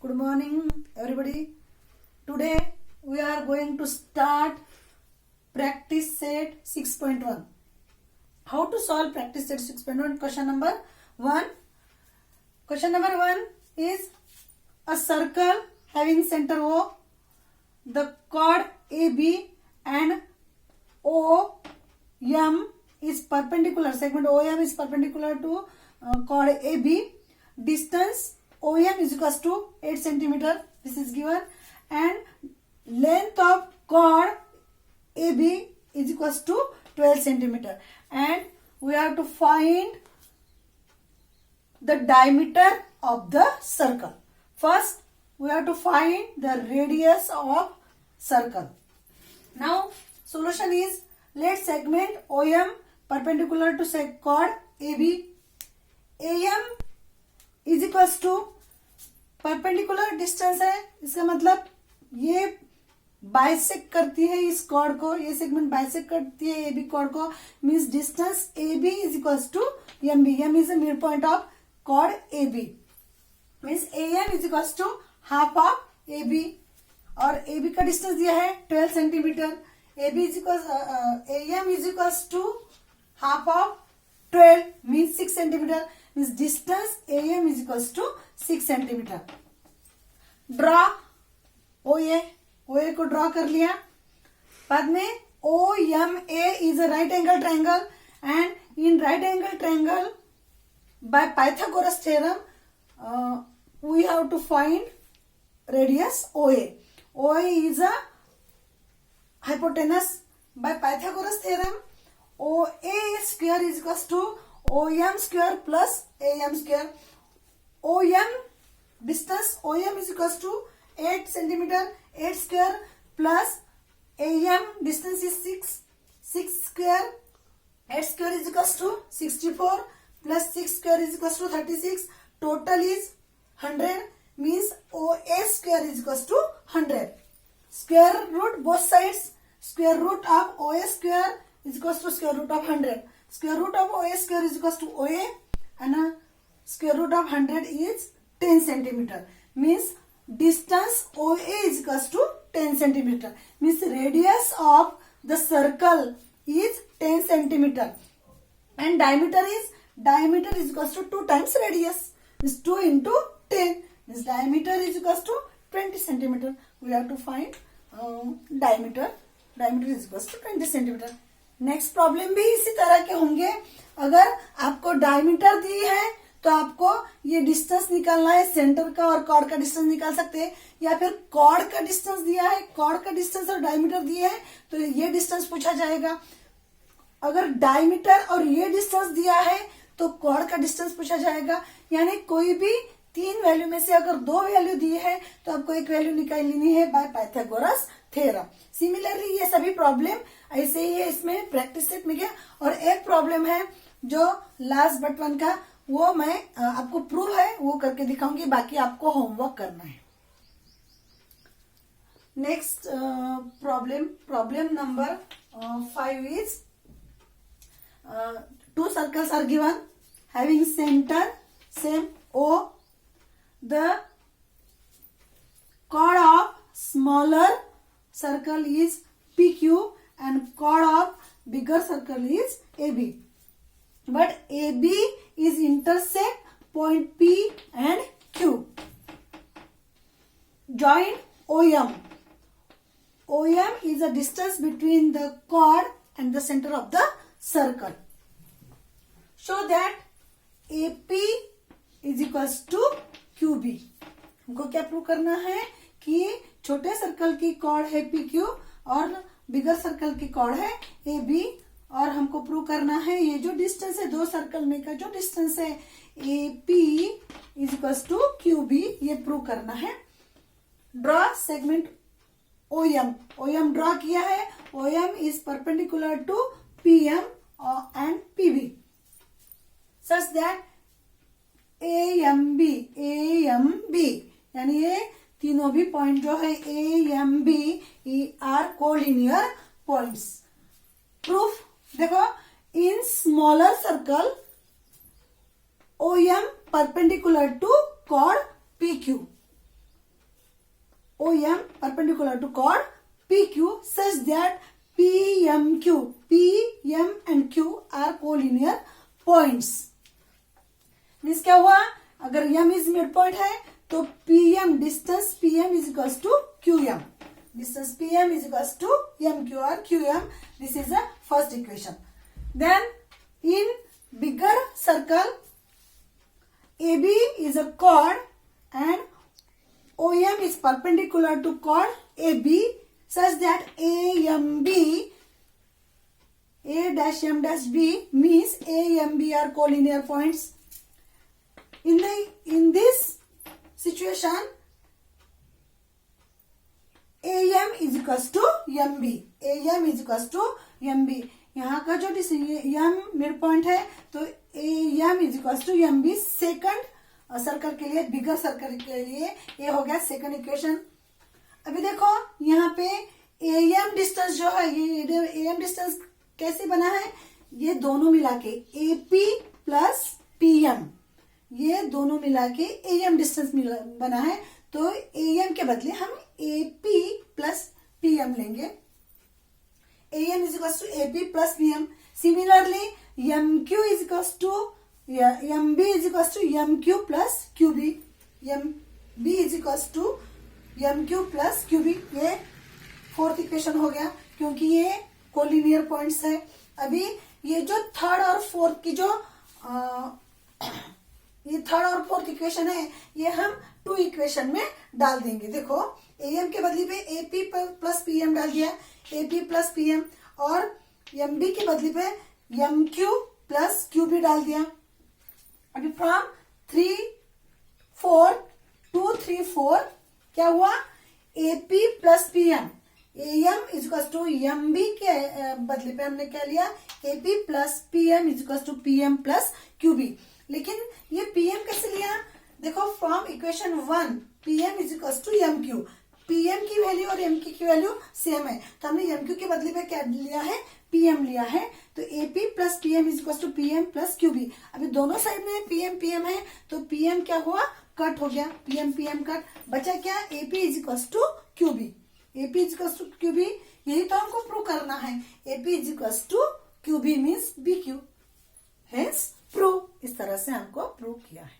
Good morning, everybody. Today we are going to start practice set 6.1. How to solve practice set 6.1? Question number 1. Question number 1 is a circle having center O, the chord AB and OM is perpendicular. Segment OM is perpendicular to chord AB. Distance OM is equals to 8 centimeter. This is given, and length of chord AB is equals to 12 centimeter. And we have to find the diameter of the circle. First, we have to find the radius of circle. Now, solution is, let segment OM perpendicular to chord AB. AM is equals to perpendicular distance है, इसका मतलब ये bisect करती है इस cord को, ये segment bisect करती है एबी कॉर्ड को, means distance AB is equals to M B. M is the mid point of chord AB, means AM is equals to half of AB, और AB का डिस्टेंस दिया है 12 centimetre. AB is equals AM is equals to half of 12 means 6 centimetre. Means distance AM is equals to 6 centimetre. Draw OA को draw कर लिया. बाद में OMA is a right angle triangle, and in right angle triangle by Pythagoras theorem we have to find radius OA. OA is a hypotenuse. By Pythagoras theorem, OA square is equals to OM square plus AM square. OM distance OM is equals to 8 centimeter. 8 square plus AM distance is 6. 6 square. 8 square is equals to 64 plus 6 square is equals to 36. Total is 100. Means OA square is equals to 100. Square root both sides. Square root of OA square is equals to square root of 100. Square root of OA square is equals to OA, and square root of 100 is 10 centimeter. Means distance OA is equals to 10 centimeter. Means radius of the circle is 10 centimeter, and diameter is equals to 2 times radius. Means 2 into 10. Means diameter is equals to 20 centimeter. We have to find diameter. Diameter is equals to 20 centimeter. Next problem भी इसी तरह के होंगे. अगर आपको diameter दी है तो आपको ये डिस्टेंस निकालना है सेंटर का, और कॉर्ड का डिस्टेंस निकाल सकते हैं, या फिर कॉर्ड का डिस्टेंस दिया है, कॉर्ड का डिस्टेंस और डायमीटर दिए है तो ये डिस्टेंस पूछा जाएगा. अगर डायमीटर और ये डिस्टेंस दिया है तो कॉर्ड का डिस्टेंस पूछा जाएगा. यानी कोई भी 3 वैल्यू में से अगर 2 वैल्यू दी है तो आपको एक वैल्यू निकाल लेनी है बाय पाइथागोरस थ्योरम. सिमिलरली ये सभी प्रॉब्लम ऐसे ही है इसमें प्रैक्टिस सेट में गया. और एक प्रॉब्लम है जो लास्ट बट वन का, वो मैं आपको प्रूव है वो करके दिखाऊंगी, बाकी आपको होमवर्क करना है. Next problem number 5 is 2 circles are given having center same O. The chord of smaller circle is PQ and chord of bigger circle is AB. But AB is intersect point P and Q. Join OM. OM is the distance between the chord and the center of the circle. Show that AP is equals to QB. हमको क्या prove करना है कि छोटे circle की cord है PQ और बिगर circle की कॉर्ड है AB, और हमको प्रूव करना है ये जो डिस्टेंस है दो सर्कल में का जो डिस्टेंस है AP is equals to QB, ये प्रूव करना है. ड्रॉ सेगमेंट OM ड्रॉ किया है. OM is perpendicular to PM and PB such that AMB यानी ये तीनों भी पॉइंट जो है AMB are collinear points. Proof देखो, in smaller circle OM perpendicular to chord PQ. OM perpendicular to chord PQ such that PMQ, PM and Q are collinear points. Means क्या हुआ, अगर M इज मिड पॉइंट है तो PM distance PM is equals to QM, distance PM is equals to MQ और QM. This is the first equation. Then in bigger circle AB is a chord and OM is perpendicular to chord AB such that AMB, A dash M dash B means AMB are collinear points. In this situation, AM is equals to MB. AM is equals to MB. यहाँ का जो M mid point है तो AM is equals to MB. Second circle के लिए, बिगर circle के लिए ये हो गया सेकंड इक्वेशन. अभी देखो यहाँ पे AM डिस्टेंस जो है, ये AM डिस्टेंस कैसे बना है, ये दोनों मिला के AP प्लस PM, ये दोनों मिला के AM डिस्टेंस बना है. तो AM के बदले हम AP प्लस PM लेंगे. AM is equals to AP plus PM. Similarly, MQ is equals to MB is equals to MQ plus QB. MB is equals to MQ plus QB. ये fourth equation हो गया क्योंकि ये collinear points है. अभी ये जो थर्ड और फोर्थ की जो ये थर्ड और फोर्थ इक्वेशन है ये हम टू इक्वेशन में डाल देंगे. देखो AM के बदले पे AP प्लस PM डाल दिया, AP प्लस PM, और MB के बदले पे MQ प्लस QB डाल दिया. अभी फ्रॉम 3, 4 2, 3, 4 क्या हुआ, AP plus PM, AM is equal to MB के बदले पे हमने क्या लिया, AP plus PM is equal to PM plus QB. लेकिन ये PM कैसे लिया, देखो from equation 1 PM is equal to MQ, PM की वैल्यू और MQ की वैल्यू सेम है तो हमने MQ के बदले पे क्या लिया है, PM लिया है. तो AP plus PM is equal to PM plus QB. अभी दोनों साइड में PM है तो PM क्या हुआ, कट हो गया, PM कट, बचा क्या, AP is equal to QB. AP is equal to QB, यही तो हमको प्रूव करना है. AP is equal to QB means BQ, hence prove. इस तरह से हमको प्रूव किया है.